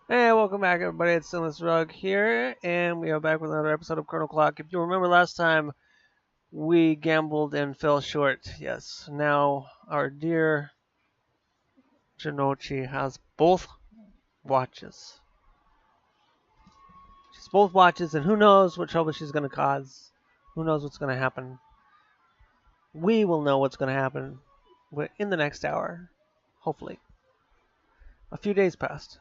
Hey, welcome back, everybody. It's Sinless Rug here, and we are back with another episode of Chrono Clock. If you remember last time, we gambled and fell short. Yes, now our dear Jinochi has both watches. She's both watches, and who knows what trouble she's going to cause. Who knows what's going to happen. We will know what's going to happen in the next hour, hopefully. A few days passed.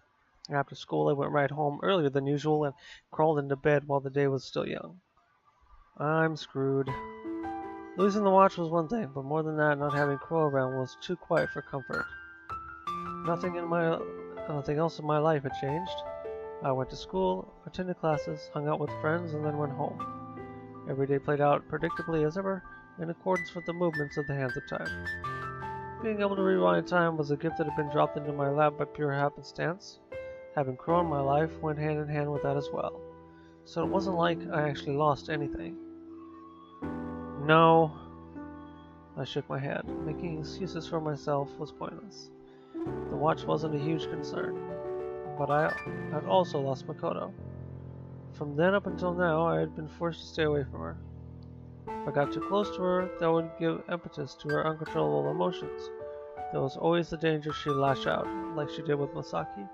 After school, I went right home earlier than usual and crawled into bed while the day was still young. I'm screwed. Losing the watch was one thing, but more than that, not having Crow around was too quiet for comfort. Nothing else in my life had changed. I went to school, attended classes, hung out with friends, and then went home. Every day played out predictably as ever, in accordance with the movements of the hands of time. Being able to rewind time was a gift that had been dropped into my lap by pure happenstance. Having Crow in my life went hand in hand with that as well. So it wasn't like I actually lost anything. No. I shook my head. Making excuses for myself was pointless. The watch wasn't a huge concern, but I had also lost Makoto. From then up until now, I had been forced to stay away from her. If I got too close to her, that would give impetus to her uncontrollable emotions. There was always the danger she'd lash out, like she did with Masaki.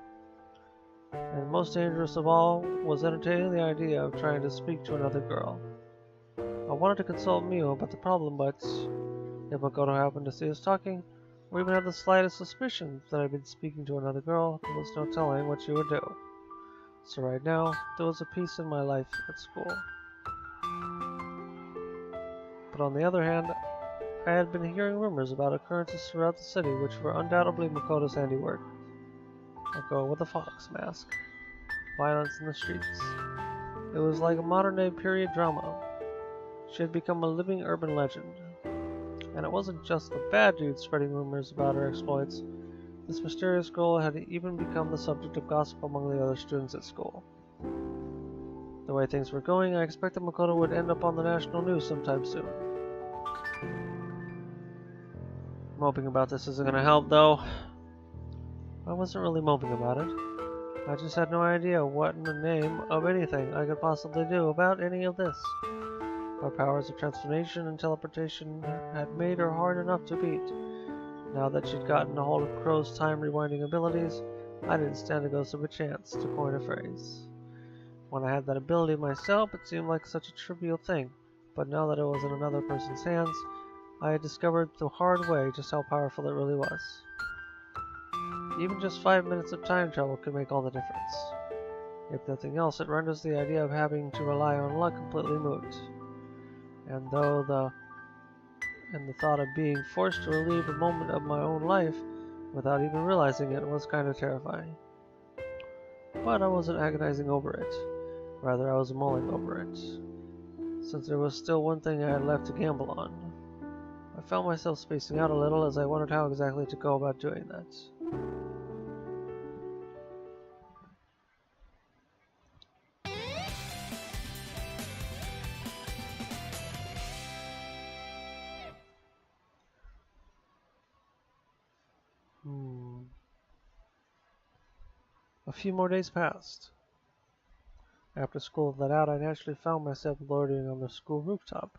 And most dangerous of all was entertaining the idea of trying to speak to another girl. I wanted to consult Mio about the problem, but if Makoto happened to see us talking, or even had the slightest suspicion that I'd been speaking to another girl, there was no telling what she would do. So right now, there was a peace in my life at school. But on the other hand, I had been hearing rumors about occurrences throughout the city which were undoubtedly Makoto's handiwork. A girl with a fox mask. Violence in the streets. It was like a modern-day period drama. She had become a living urban legend. And it wasn't just the bad dudes spreading rumors about her exploits. This mysterious girl had even become the subject of gossip among the other students at school. The way things were going, I expected Makoto would end up on the national news sometime soon. Moping about this isn't going to help, though. I wasn't really moping about it. I just had no idea what in the name of anything I could possibly do about any of this. Her powers of transformation and teleportation had made her hard enough to beat. Now that she'd gotten a hold of Crow's time-rewinding abilities, I didn't stand a ghost of a chance, to coin a phrase. When I had that ability myself, it seemed like such a trivial thing, but now that it was in another person's hands, I had discovered the hard way just how powerful it really was. Even just 5 minutes of time travel could make all the difference. If nothing else, it renders the idea of having to rely on luck completely moot. And the thought of being forced to relive a moment of my own life without even realizing it was kind of terrifying. But I wasn't agonizing over it. Rather, I was mulling over it. Since there was still one thing I had left to gamble on. I found myself spacing out a little as I wondered how exactly to go about doing that. A few more days passed. After school let out, I naturally found myself loitering on the school rooftop.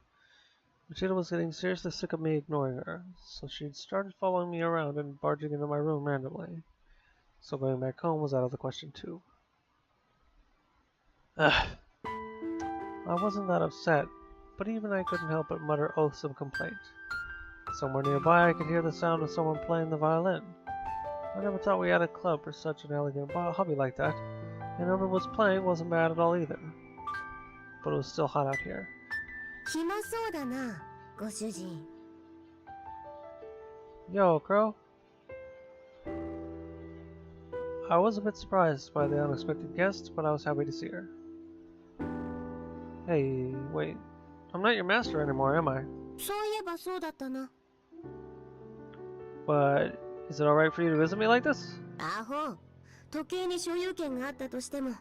Machida was getting seriously sick of me ignoring her, so she'd started following me around and barging into my room randomly. So going back home was out of the question too. Ugh. I wasn't that upset, but even I couldn't help but mutter oaths of complaint. Somewhere nearby I could hear the sound of someone playing the violin. I never thought we had a club for such an elegant hobby like that, and whoever was playing wasn't bad at all either. But it was still hot out here. 暇そうだな、ご主人。Yo, Crow. I was a bit surprised by the unexpected guest, but I was happy to see her. Hey, wait. I'm not your master anymore, am I? そういえばそうだったな。But is it alright for you to visit me like this? アホ。時計に所有権があったとしても、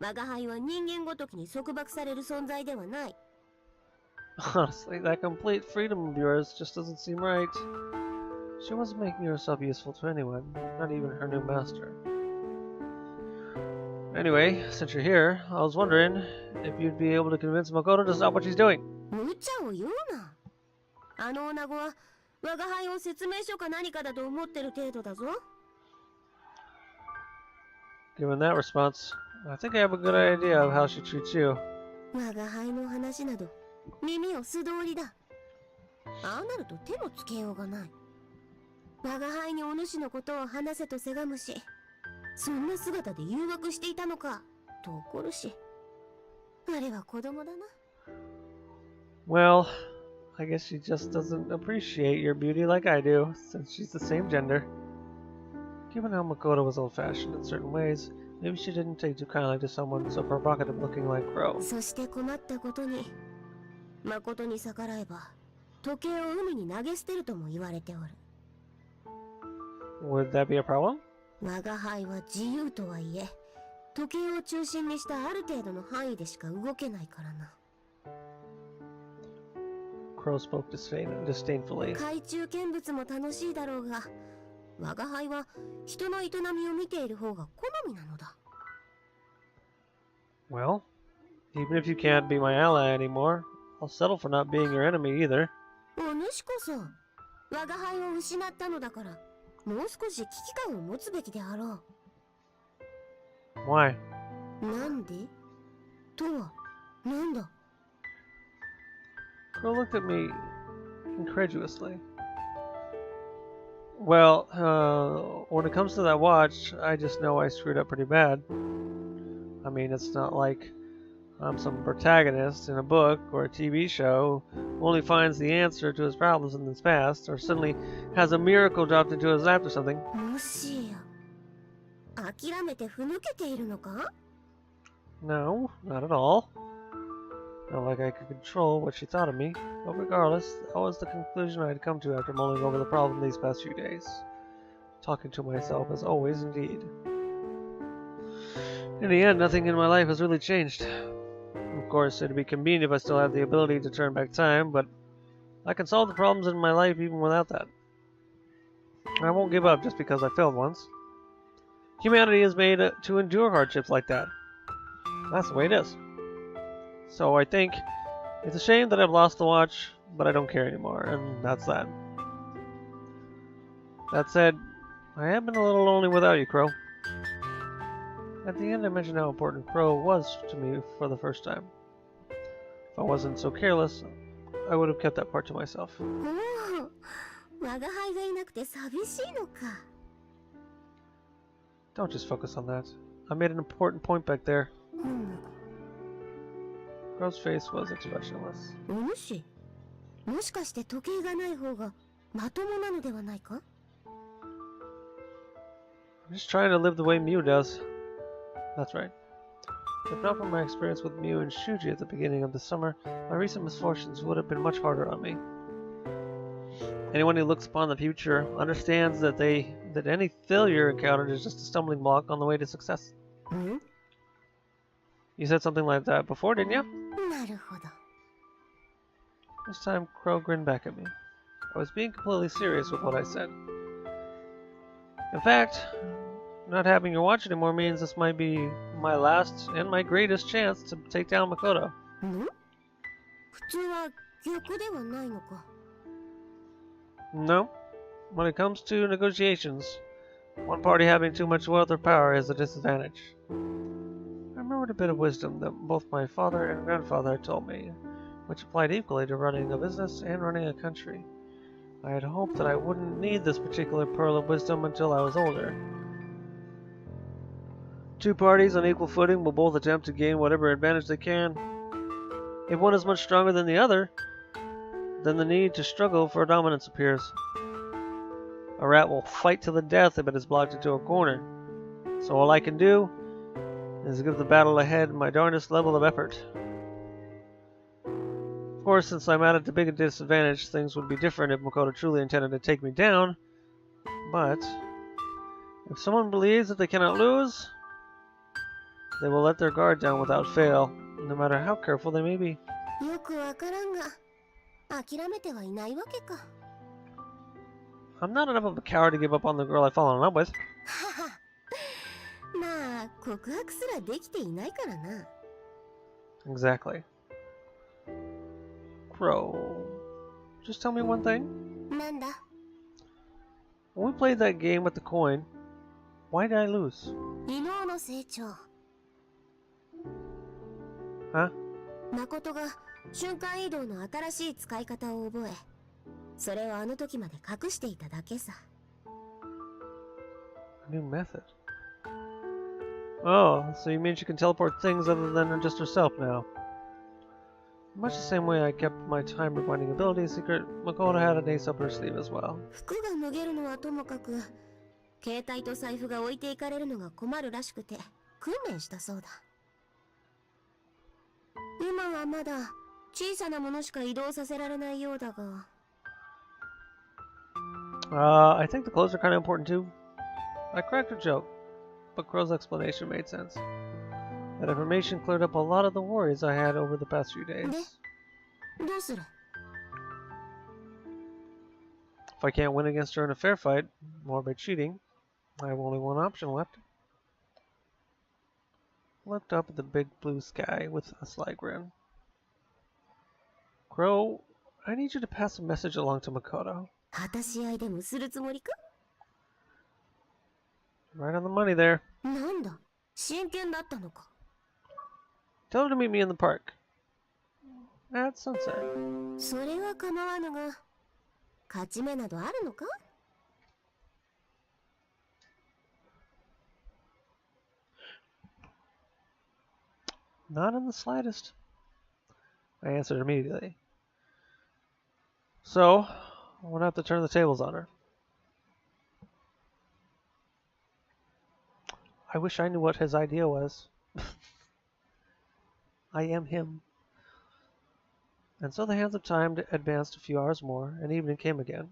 我が輩は人間ごときに束縛される存在ではない。Honestly, that complete freedom of yours just doesn't seem right. She wasn't making herself useful to anyone, not even her new master. Anyway, since you're here, I was wondering if you'd be able to convince Makoto to stop what she's doing. 無茶を言うな。あの女子は我が輩を説明書か何かだと思ってる程度だぞ。Given that response, I think I have a good idea of how she treats you. 我が輩の話など耳を素通りだ。ああなると手もつけようがない。我が輩にお主のことを話せとせがむし、そんな姿で誘惑していたのかと怒るし、あれは子供だな。Well, I guess she just doesn't appreciate your beauty like I do, since she's the same gender. Given how Makoto was old-fashioned in certain ways, maybe she didn't take too kindly to someone so provocative looking like Crow. そして困ったことに、誠に逆らえば時計を海に投げ捨てるとも言われておる。Would that be a problem? 我が輩は自由とはいえ、時計を中心にしたある程度の範囲でしか動けないからな。Crow spoke disdainfully. 海中見物も楽しいだろうが、我が輩は人の営みを見ている方が好みなのだ。Well, even if you can't be my ally anymore, I'll settle for not being your enemy either. お主こそ我が輩を失ったのだから、もう少し危機感を持つべきであろう。 Why? なんでとはなんだ。 Crow looked at me incredulously. Well, when it comes to that watch, I just know I screwed up pretty bad. I mean, it's not like I'm some protagonist in a book or a TV show who only finds the answer to his problems in his past, or suddenly has a miracle dropped into his lap or something. もしや諦めてふぬけているのか？ No, not at all. Not like I could control what she thought of me, but regardless, that was the conclusion I had come to after mulling over the problem these past few days. Talking to myself as always, indeed. In the end, nothing in my life has really changed. Of course, it'd be convenient if I still had the ability to turn back time, but I can solve the problems in my life even without that. I won't give up just because I failed once. Humanity is made to endure hardships like that. That's the way it is. So I think it's a shame that I've lost the watch, but I don't care anymore, and that's that. That said, I have been a little lonely without you, Crow. At the end, I mentioned how important Crow was to me for the first time. If I wasn't so careless, I would have kept that part to myself. おお、我が輩がいなくて寂しいのか。 Don't just focus on that. I made an important point back there. Crow's face was expressionless. お主、もしかして時計がない方がまともなのではないか？ I'm just trying to live the way Mew does. That's right. If not for my experience with Mew and Shuji at the beginning of the summer, my recent misfortunes would have been much harder on me. Anyone who looks upon the future understands that any failure encountered is just a stumbling block on the way to success. You said something like that before, didn't you? なるほど。 This time, Crow grinned back at me. I was being completely serious with what I said. In fact, not having your watch anymore means this might be my last and my greatest chance to take down Makoto. 普通は逆ではないのか。 No. When it comes to negotiations, one party having too much wealth or power is a disadvantage. I remembered a bit of wisdom that both my father and grandfather had told me, which applied equally to running a business and running a country. I had hoped that I wouldn't need this particular pearl of wisdom until I was older. Two parties on equal footing will both attempt to gain whatever advantage they can. If one is much stronger than the other, then the need to struggle for dominance appears. A rat will fight to the death if it is blocked into a corner. So all I can do is give the battle ahead my darndest level of effort. Of course, since I'm at a big disadvantage, things would be different if Makoto truly intended to take me down. But if someone believes that they cannot lose, they will let their guard down without fail, no matter how careful they may be. よくわからんが、諦めてはいないわけか。 I'm not enough of a coward to give up on the girl I've fallen in love with. まあ、告白すらできていないからな。Exactly. Crow, just tell me one thing. なんだ When we played that game with the coin, why did I lose? 異能の成長。Huh? 誠が瞬間移動の新しい使い方を覚え、それをあの時まで隠していただけさ。A new method. Oh, so you mean she can teleport things other than just herself now? In much the same way I kept my time rewinding ability a secret, Makoto had an ace up her sleeve as well. 服が脱げるのはともかく、携帯と財布が置いていかれるのが困るらしくて、訓練したそうだ。今はまだ小さなものしか移動させられないようだが。I think the clothes are kind of important too. I cracked a joke, but Crow's explanation made sense. That information cleared up a lot of the worries I had over the past few days. どうする If I can't win against her in a fair fight, or by cheating, I have only one option left. Looked up at the big blue sky with a sly grin. Crow, I need you to pass a message along to Makoto. 果たし合いでもするつもりか Right on the money there. なんだ真剣だったのか Tell her to meet me in the park. At sunset. それは構わぬが、勝ち目などあるのか Not in the slightest. I answered immediately. So, I'm gonna have to turn the tables on her. I wish I knew what his idea was. I am him. And so the hands of time advanced a few hours more, and evening came again.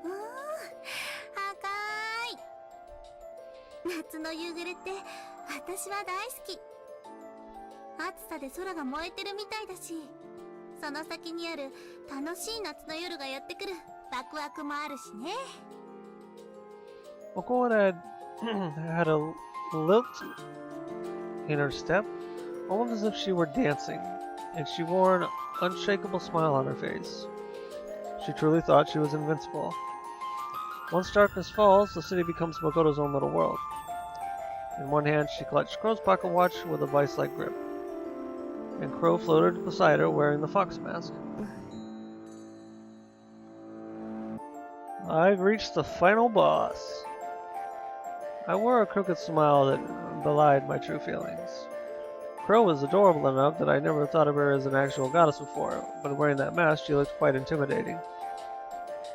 Oh, 夏の夕暮れって私は大好き。暑さで空が燃えてるみたいだし、その先にある楽しい夏の夜がやってくるワクワクもあるしね。Makoto had a lilt in her step, almost as if she were dancing, and she wore an unshakable smile on her face. She truly thought she was invincible. Once darkness falls, the city becomes Makoto's own little world. In one hand, she clutched Crow's pocket watch with a vice-like grip, and Crow floated beside her wearing the fox mask. I've reached the final boss. I wore a crooked smile that belied my true feelings. Crow was adorable enough that I never thought of her as an actual goddess before, but wearing that mask, she looked quite intimidating.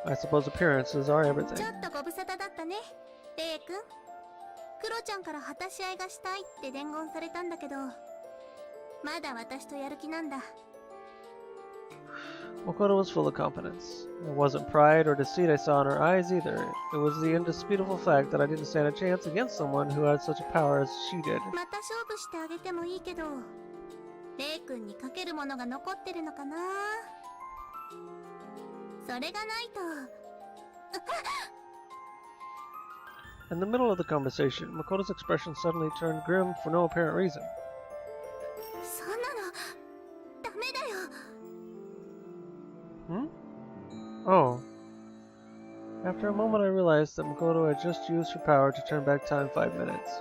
I suppose appearances are everything. ちょっとご無沙汰だったね、レイ君。クロちゃんから果たし合いがしたいって伝言されたんだけど、まだ私とやる気なんだ。Makoto was full of confidence. It wasn't pride or deceit I saw in her eyes either. It was the indisputable fact that I didn't stand a chance against someone who had such a power as she did. また勝負してあげてもいいけど、レイ君にかけるものが残ってるのかな。それがないと。In the middle of the conversation, Makoto's expression suddenly turned grim for no apparent reason. そんなのダメだよ。Hmm? Oh. After a moment, I realized that Makoto had just used her power to turn back time 5 minutes.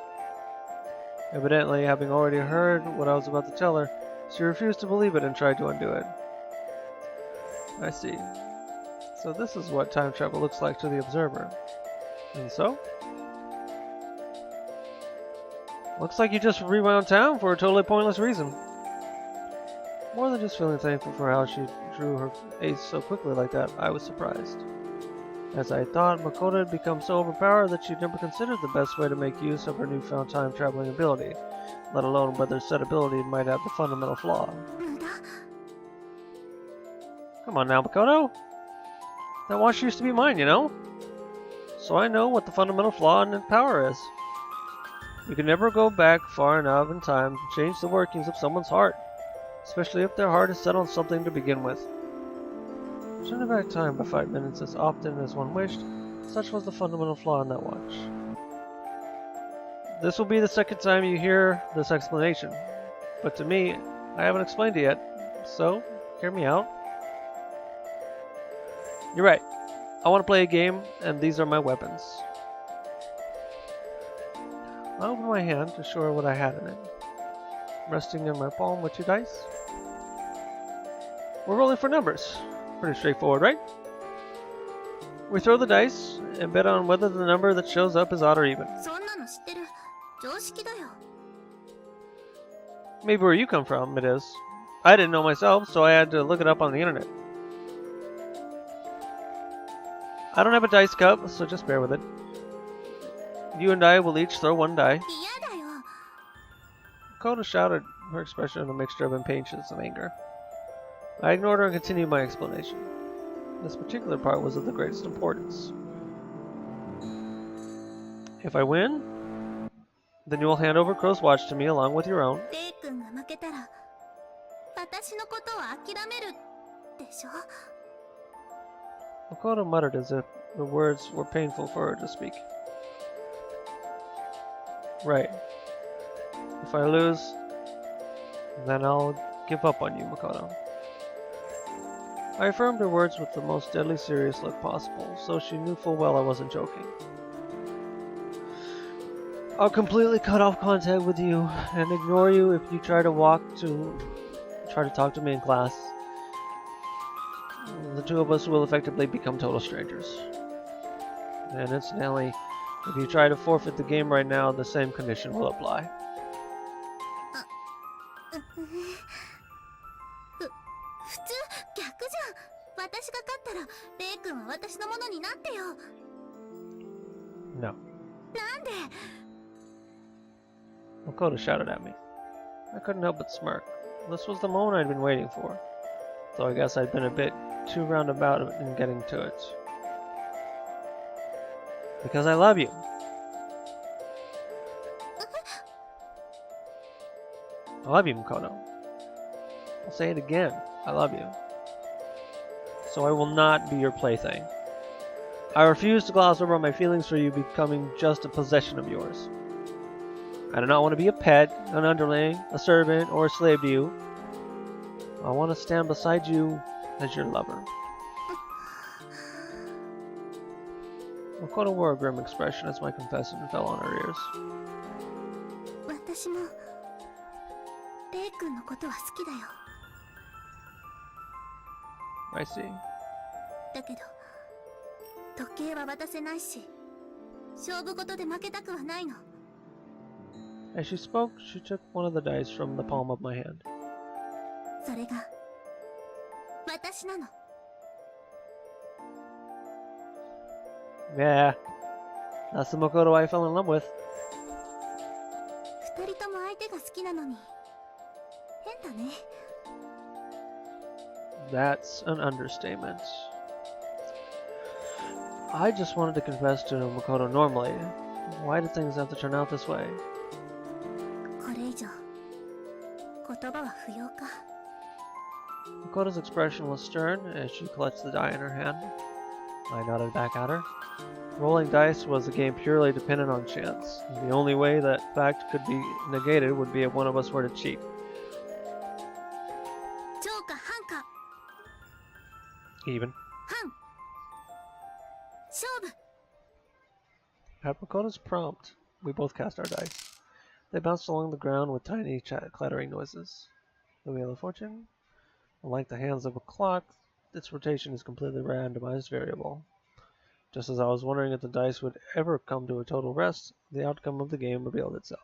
Evidently, having already heard what I was about to tell her, she refused to believe it and tried to undo it. I see. So this is what time travel looks like to the observer. And so? Looks like you just rewound time for a totally pointless reason. More than just feeling thankful for how she drew her ace so quickly like that, I was surprised. As I thought, Makoto had become so overpowered that she'd never considered the best way to make use of her newfound time-traveling ability, let alone whether said ability might have the fundamental flaw. Come on now, Makoto! That watch used to be mine, you know? so I know what the fundamental flaw in power is. You can never go back far enough in time to change the workings of someone's heart, especially if their heart is set on something to begin with. Turning back time by 5 minutes as often as one wished, such was the fundamental flaw in that watch. This will be the second time you hear this explanation, but to me, I haven't explained it yet, so hear me out. You're right. I want to play a game, and these are my weapons. I opened my hand to show her what I had in it, resting in my palm with 2 dice. We're rolling for numbers. Pretty straightforward, right? We throw the dice and bet on whether the number that shows up is odd or even. Maybe where you come from, it is. I didn't know myself, so I had to look it up on the internet. I don't have a dice cup, so just bear with it. You and I will each throw 1 die. Koda shouted, her expression a mixture of impatience and anger. I ignored her and continued my explanation. This particular part was of the greatest importance. If I win, then you will hand over Crow's watch to me along with your own. Makoto muttered as if the words were painful for her to speak. Right. If I lose, then I'll give up on you, Makoto. I affirmed her words with the most deadly serious look possible, so she knew full well I wasn't joking. I'll completely cut off contact with you and ignore you if you try to talk to me in class. The 2 of us will effectively become total strangers. And incidentally, if you try to forfeit the game right now, the same condition will apply. No. Makoto shouted at me. I couldn't help but smirk. This was the moment I'd been waiting for, though I guess I'd been a bit too roundabout in getting to it. Because I love you. I love you, Chrono. I'll say it again. I love you. So I will not be your plaything. I refuse to gloss over my feelings for you becoming just a possession of yours. I do not want to be a pet, an underling, a servant, or a slave to you. I want to stand beside you as your lover. Makoto wore a grim expression as my confession fell on her ears. I see. As she spoke, she took one of the dice from the palm of my hand. Yeah, that's the Makoto I fell in love with. That's an understatement. I just wanted to confess to Makoto normally. Why did things have to turn out this way? Makoto's expression was stern as she clutched the die in her hand. I nodded back at her. Rolling dice was a game purely dependent on chance. The only way that fact could be negated would be if one of us were to cheat. Even. At Makoto's prompt, we both cast our dice. They bounced along the ground with tiny clattering noises. The Wheel of Fortune, unlike the hands of a clock, its rotation is completely randomized variable. Just as I was wondering if the dice would ever come to a total rest, the outcome of the game revealed itself.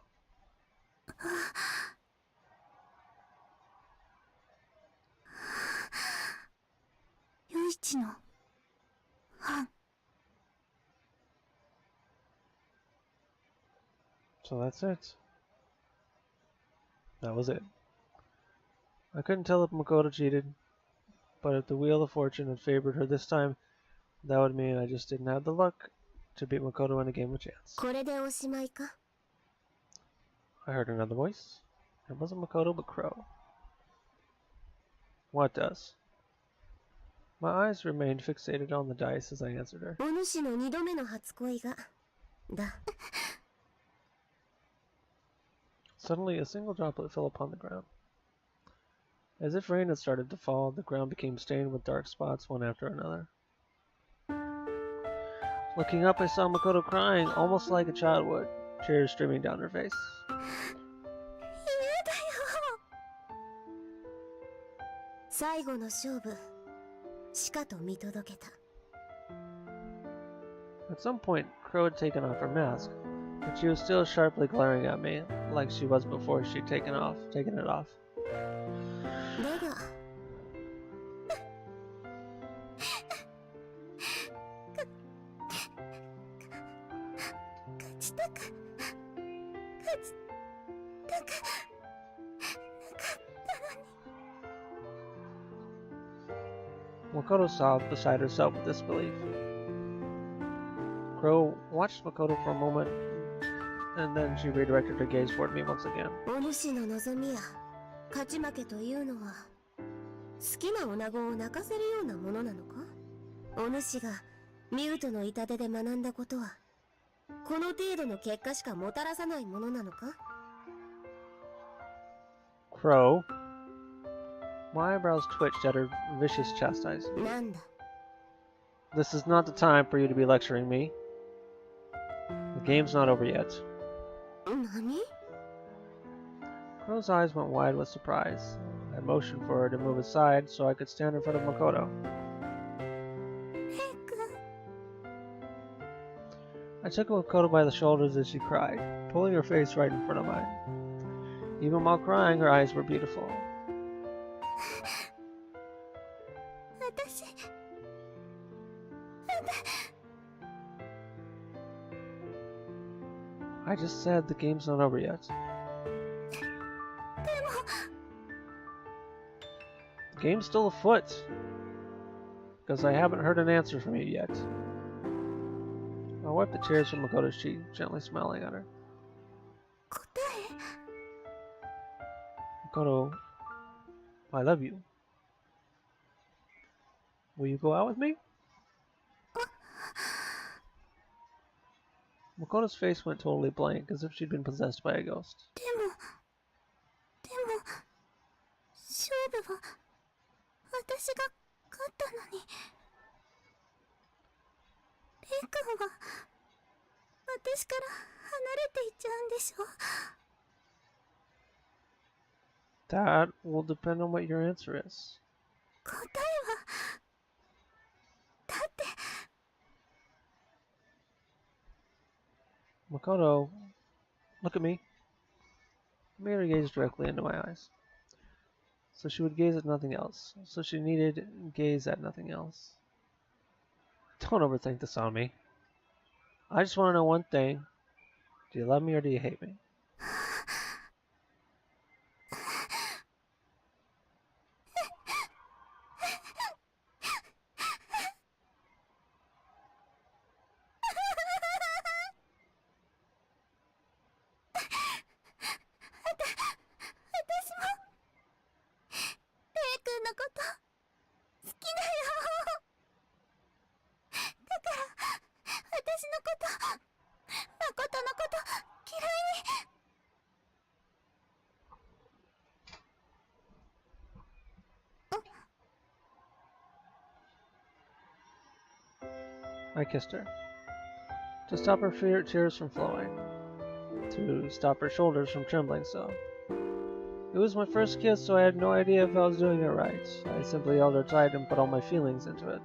So that's it. That was it. I couldn't tell if Makoto cheated, but if the Wheel of Fortune had favored her this time, that would mean I just didn't have the luck to beat Makoto in a game of chance. これでおしまいか? I heard another voice. It wasn't Makoto, but Crow. What does? My eyes remained fixated on the dice as I answered her. お主の2度目の初恋がだ. Suddenly, a single droplet fell upon the ground. As if rain had started to fall, the ground became stained with dark spots one after another. Looking up, I saw Makoto crying, almost like a child would, tears streaming down her face. 嫌だよ. 最後の勝負、しかと見届けた. At some point, Crow had taken off her mask, but she was still sharply glaring at me, like she was before she'd taken it off. だが勝ちたかったのに. Makoto sobbed beside herself with disbelief. Crow watched Makoto for a moment, and then she redirected her gaze toward me once again. お主の望みや勝ち負けというのは好きな女子を泣かせるようなものなのか? お主がミュートの痛手で学んだことはこの程度の結果しかもたらさないものなのか? Crow. My eyebrows twitched at her vicious chastisement. なんだ? This is not the time for you to be lecturing me. The game's not over yet. 何? Crow's eyes went wide with surprise. I motioned for her to move aside so I could stand in front of Makoto. I took Makoto by the shoulders as she cried, pulling her face right in front of mine. Even while crying, her eyes were beautiful. I just said the game's not over yet. The game's still afoot. Because I haven't heard an answer from you yet. I wiped the tears from Makoto's cheek, gently smiling at her. Makoto, I love you. Will you go out with me? Makoto's face went totally blank, as if she'd been possessed by a ghost. でも勝負は私が勝ったのにレイ君は私から離れていっちゃうんでしょ? That will depend on what your answer is. 答えはだって Makoto, look at me. I made her gaze directly into my eyes. So she would gaze at nothing else. So she needed gaze at nothing else. Don't overthink this on me. I just want to know one thing. Do you love me or do you hate me? I kissed her. To stop her tears from flowing. To stop her shoulders from trembling so. It was my first kiss, so I had no idea if I was doing it right. I simply held her tight and put all my feelings into it.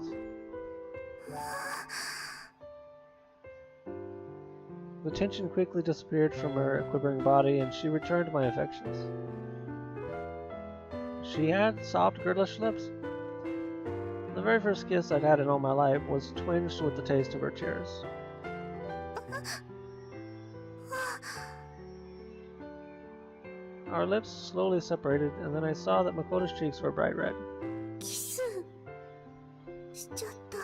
The tension quickly disappeared from her quivering body, and she returned my affections. She had soft, girlish lips. The very first kiss I'd had in all my life was twinged with the taste of her tears. Our lips slowly separated, and then I saw that Makoto's cheeks were bright red. キスしちゃった。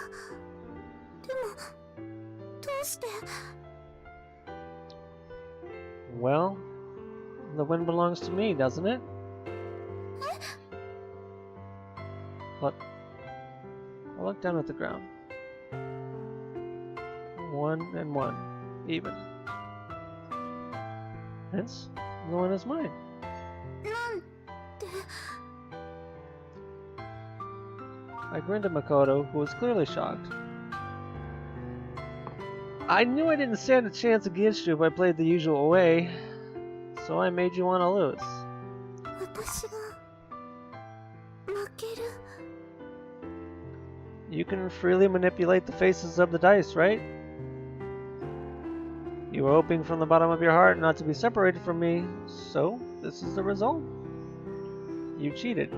でもどうして Well, the wind belongs to me, doesn't it? Look. I look down at the ground. 1 and 1. Even. Hence, the one is mine. I grinned at Makoto, who was clearly shocked. I knew I didn't stand a chance against you if I played the usual way, so I made you want to lose. You can freely manipulate the faces of the dice, right? You were hoping from the bottom of your heart not to be separated from me, so this is the result. You cheated.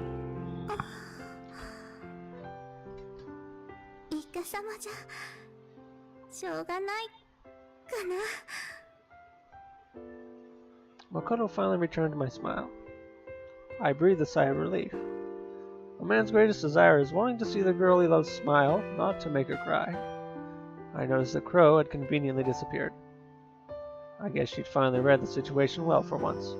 Makoto finally returned my smile. I breathed a sigh of relief. A man's greatest desire is wanting to see the girl he loves smile, not to make her cry. I noticed that Crow had conveniently disappeared. I guess she'd finally read the situation well for once.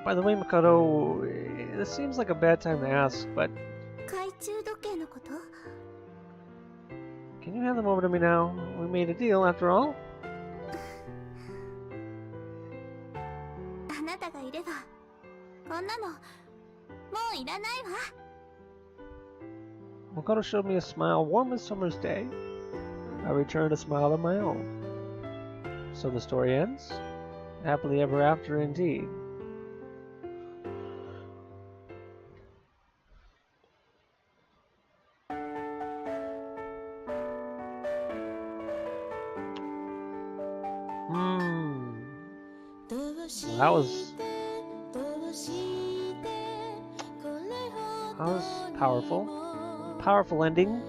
By the way, Makoto, this seems like a bad time to ask, but can you hand them over to me now? We made a deal after all. Makoto showed me a smile warm as summer's day. I returned a smile of my own. So the story ends? Happily ever after indeed. That was powerful. Powerful ending.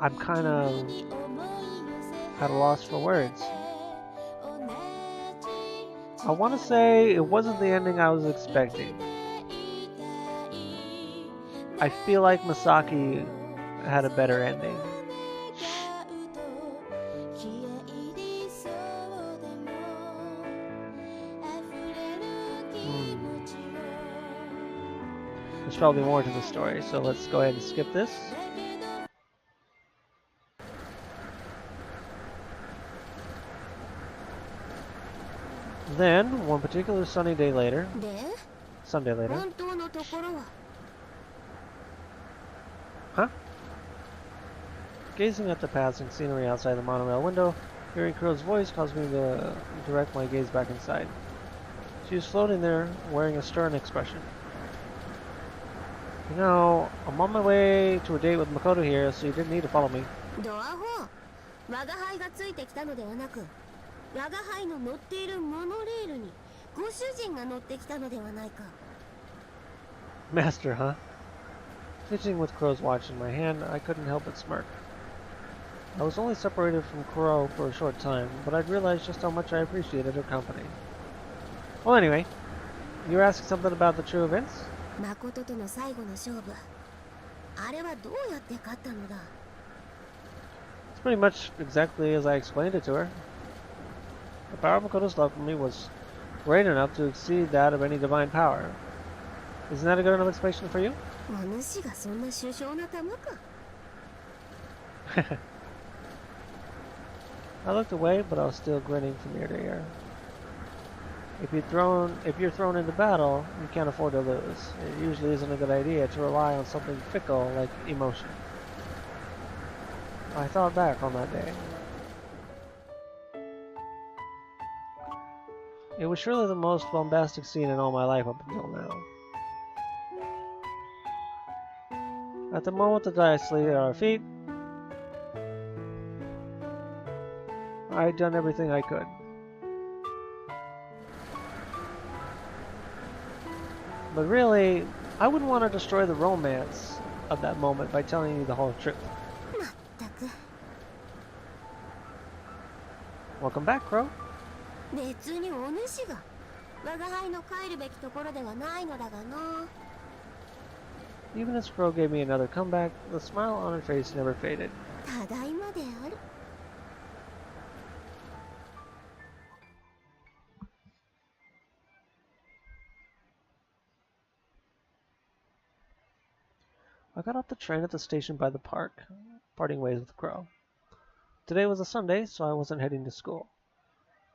I'm kind of at a loss for words. I want to say it wasn't the ending I was expecting. I feel like Masaki had a better ending. There's probably more to the story, so let's go ahead and skip this. Then, one particular sunny day later, Sunday later. Huh? Gazing at the passing scenery outside the monorail window, hearing Crow's voice caused me to direct my gaze back inside. She was floating there, wearing a stern expression. You know, I'm on my way to a date with Makoto here, so you didn't need to follow me. Master, huh? Fidgeting with Crow's watch in my hand, I couldn't help but smirk. I was only separated from Crow for a short time, but I'd realized just how much I appreciated her company. Well, anyway, you were asking something about the true events? It's pretty much exactly as I explained it to her. The power of Makoto's love for me was great enough to exceed that of any divine power. Isn't that a good enough explanation for you? I looked away, but I was still grinning from ear to ear. If you're thrown into battle, you can't afford to lose. It usually isn't a good idea to rely on something fickle like emotion. I thought back on that day. It was surely the most bombastic scene in all my life up until now. At the moment the dice lay at our feet, I had done everything I could. But really, I wouldn't want to destroy the romance of that moment by telling you the whole truth. Welcome back, Crow. Even as Crow gave me another comeback, the smile on her face never faded. 課題まである。I got off the train at the station by the park, parting ways with Crow. Today was a Sunday, so I wasn't heading to school.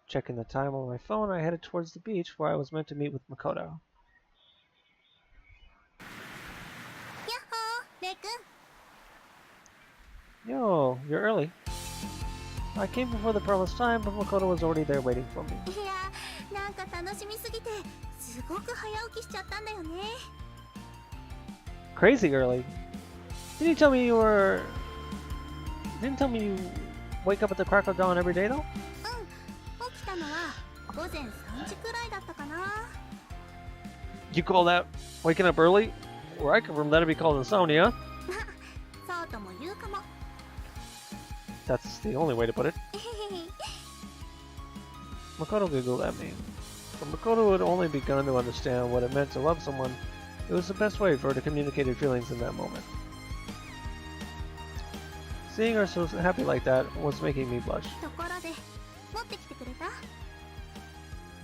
Checking the time on my phone, I headed towards the beach where I was meant to meet with Makoto. やっほー、レイ君。 Yo, you're early. I came before the promised time, but Makoto was already there waiting for me. いやー、なんか楽しみすぎてすごく早起きしちゃったんだよね。 Crazy early. Didn't tell me you wake up at the crack of dawn every day though? 起きたのは午前3時くらいだったかな。 You call that waking up early? Where I come from, that'd be called insomnia. そうとも言うかも。 That's the only way to put it. えへへへ。 Makoto giggled at me. But Makoto had only begun to understand what it meant to love someone. It was the best way for her to communicate her feelings in that moment. Seeing her so happy like that was making me blush. ところで持ってきてくれた？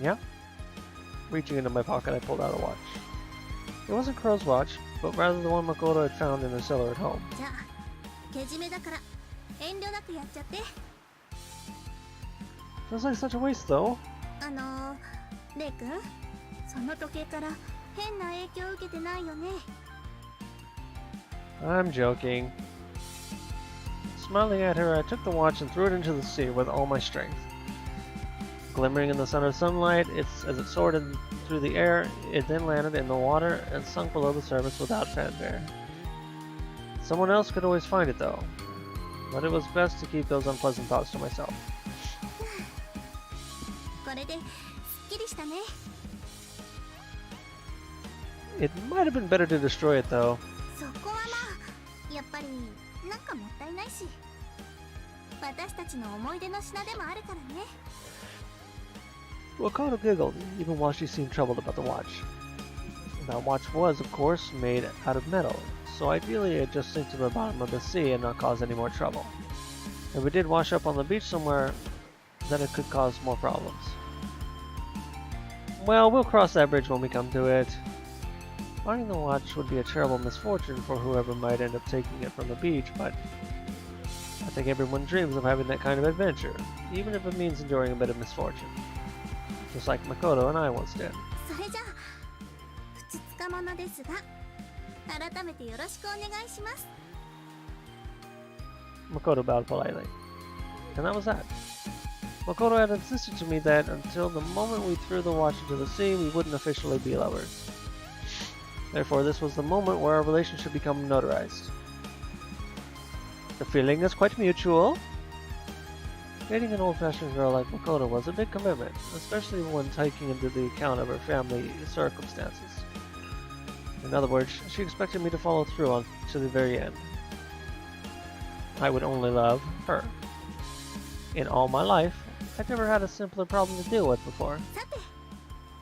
Yeah? Reaching into my pocket, I pulled out a watch. It wasn't Crow's watch, but rather the one Makoto had found in her cellar at home. じゃあけじめだから遠慮なくやっちゃって。 Feels like such a waste, though. レイ君、その時計から変な影響を受けてないよね。 I'm joking. Smiling at her, I took the watch and threw it into the sea with all my strength. Glimmering in the sun of sunlight, as it soared through the air, it then landed in the water and sunk below the surface without fanfare. Someone else could always find it, though. But it was best to keep those unpleasant thoughts to myself. これですっきりしたね。 It might have been better to destroy it, though. そこはまあやっぱりなんかもったいないし、私たちの思い出の品でもあるからね。 Makoto giggled, even while she seemed troubled about the watch. That watch was, of course, made out of metal, so ideally it'd just sink to the bottom of the sea and not cause any more trouble. If it did wash up on the beach somewhere, then it could cause more problems. Well, we'll cross that bridge when we come to it. Finding the watch would be a terrible misfortune for whoever might end up taking it from the beach, but I think everyone dreams of having that kind of adventure, even if it means enduring a bit of misfortune. Just like Makoto and I once did. それじゃあふつつかものですが改めてよろしくお願いします。 Makoto bowed politely. And that was that. Makoto had insisted to me that until the moment we threw the watch into the sea, we wouldn't officially be lovers. Therefore, this was the moment where our relationship became notarized. The feeling is quite mutual. Dating an old-fashioned girl like Makoto was a big commitment, especially when taking into the account of her family circumstances. In other words, she expected me to follow through on to the very end. I would only love her. In all my life, I've never had a simpler problem to deal with before. さて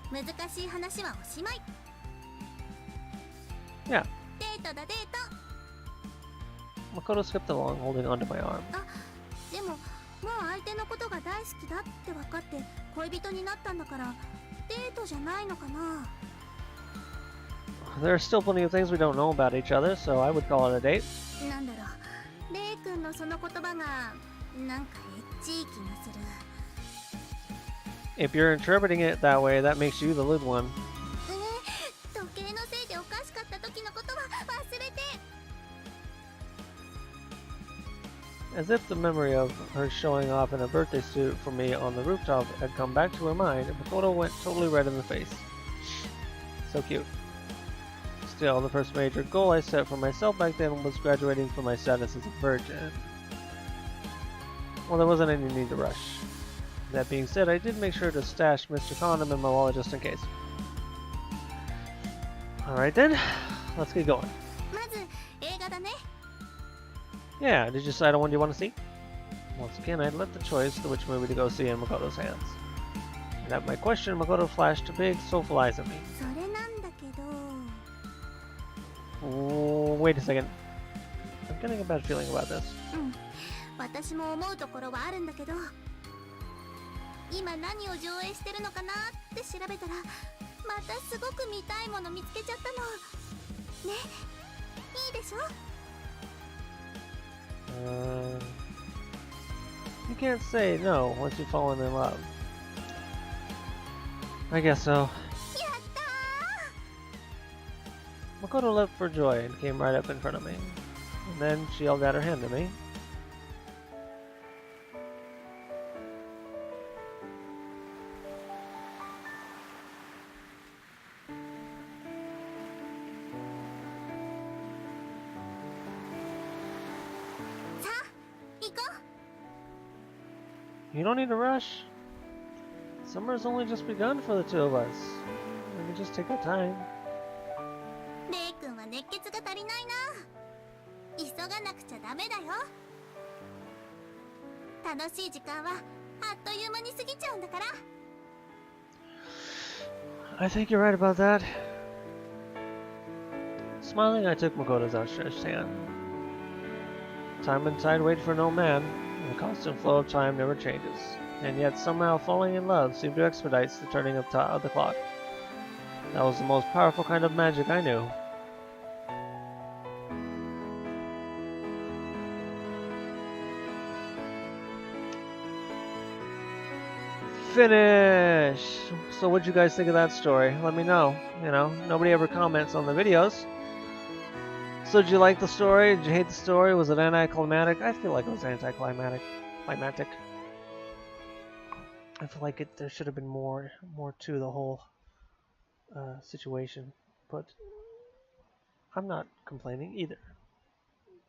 難しい話はおしまい。 Yeah. デートだデート。 Makoto skipped along, holding onto my arm. でももう相手のことが大好きだって分かって恋人になったんだからデートじゃないのかな。 There are still plenty of things we don't know about each other, so I would call it a date. なんだろう、レイ君のその言葉がなんかエッチい気がする。 If you're interpreting it that way, that makes you the lewd one. 時計のせいでおかしかった時のことは忘れて。 As if the memory of her showing off in a birthday suit for me on the rooftop had come back to her mind, Makoto went totally red in the face. So cute. Still, the first major goal I set for myself back then was graduating from my status as a virgin. Well, there wasn't any need to rush. That being said, I did make sure to stash Mr. Condom in my wallet just in case. Alright then, let's get going. まず映画だね。 Yeah, did you decide on one you want to see? Once again, I left the choice to which movie to go see in Makoto's hands. And at my question, Makoto flashed big, soulful eyes at me. それなんだけど。 Oh, wait a second. I'm getting a bad feeling about this. 私も思うところはあるんだけど、今何を上映してるのかなって調べたら、またすごく見たいもの見つけちゃったの。ね、いいでしょ？ You can't say no once you've fallen in love. I guess so. やったー！ Makoto leapt for joy and came right up in front of me. And then she held out her hand to me. You don't need to rush. Summer's only just begun for the two of us. We can just take our time. レイ君は熱血が足りないな。急がなくちゃダメだよ。楽しい時間はあっという間に過ぎちゃうんだから。I think you're right about that. Smiling, I took Makoto's outstretched hand. Time and tide wait for no man. The constant flow of time never changes, and yet somehow falling in love seemed to expedite the turning of the clock. That was the most powerful kind of magic I knew. Finish! So what'd you guys think of that story? Let me know. You know, nobody ever comments on the videos. So did you like the story? Did you hate the story? Was it anticlimactic? I feel like it was anticlimactic. Climatic. I feel like there should have been more to the whole situation, but I'm not complaining either.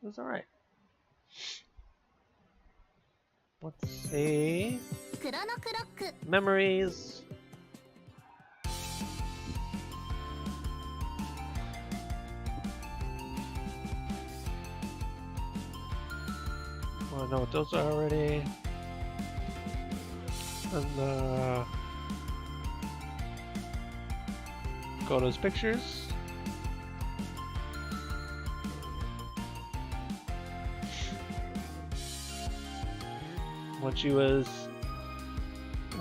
It was alright. Let's see. Memories. I know what those are already. And go to his pictures. When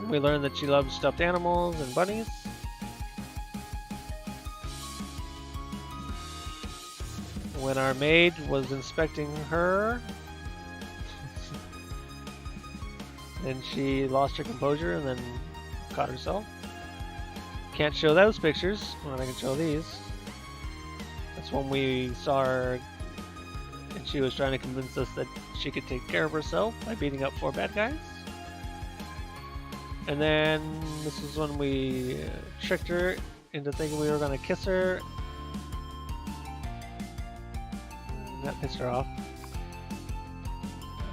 we learned that she loved stuffed animals and bunnies. When our maid was inspecting her. And she lost her composure and then caught herself. Can't show those pictures, but I can show these. That's when we saw her and she was trying to convince us that she could take care of herself by beating up 4 bad guys. And then this is when we tricked her into thinking we were going to kiss her. And that pissed her off.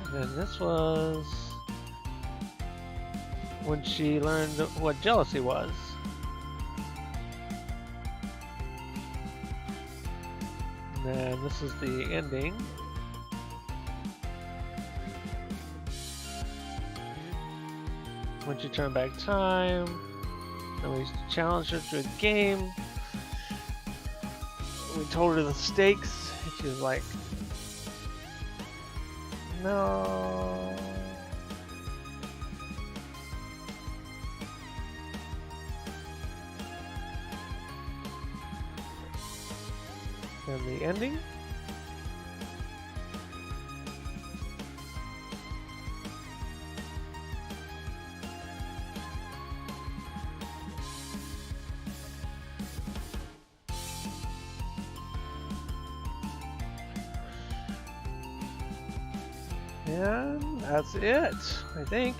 And then this was when she learned what jealousy was. And then this is the ending. When she turned back time, then we challenged her to a game. We told her the stakes, and she was like, no. And the ending. And that's it, I think.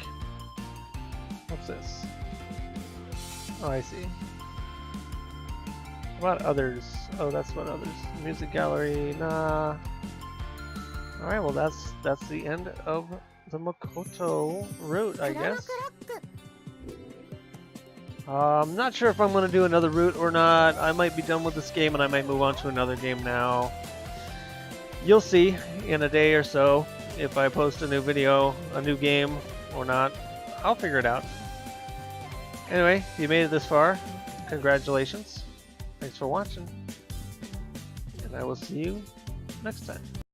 What's this? Oh, I see. What about others? Oh, that's what others. Music gallery, nah. Alright, well that's the end of the Makoto route, I guess. I'm not sure if I'm going to do another route or not. I might be done with this game and I might move on to another game now. You'll see in a day or so if I post a new video, a new game or not. I'll figure it out. Anyway, if you made it this far, congratulations. Thanks for watching. And I will see you next time.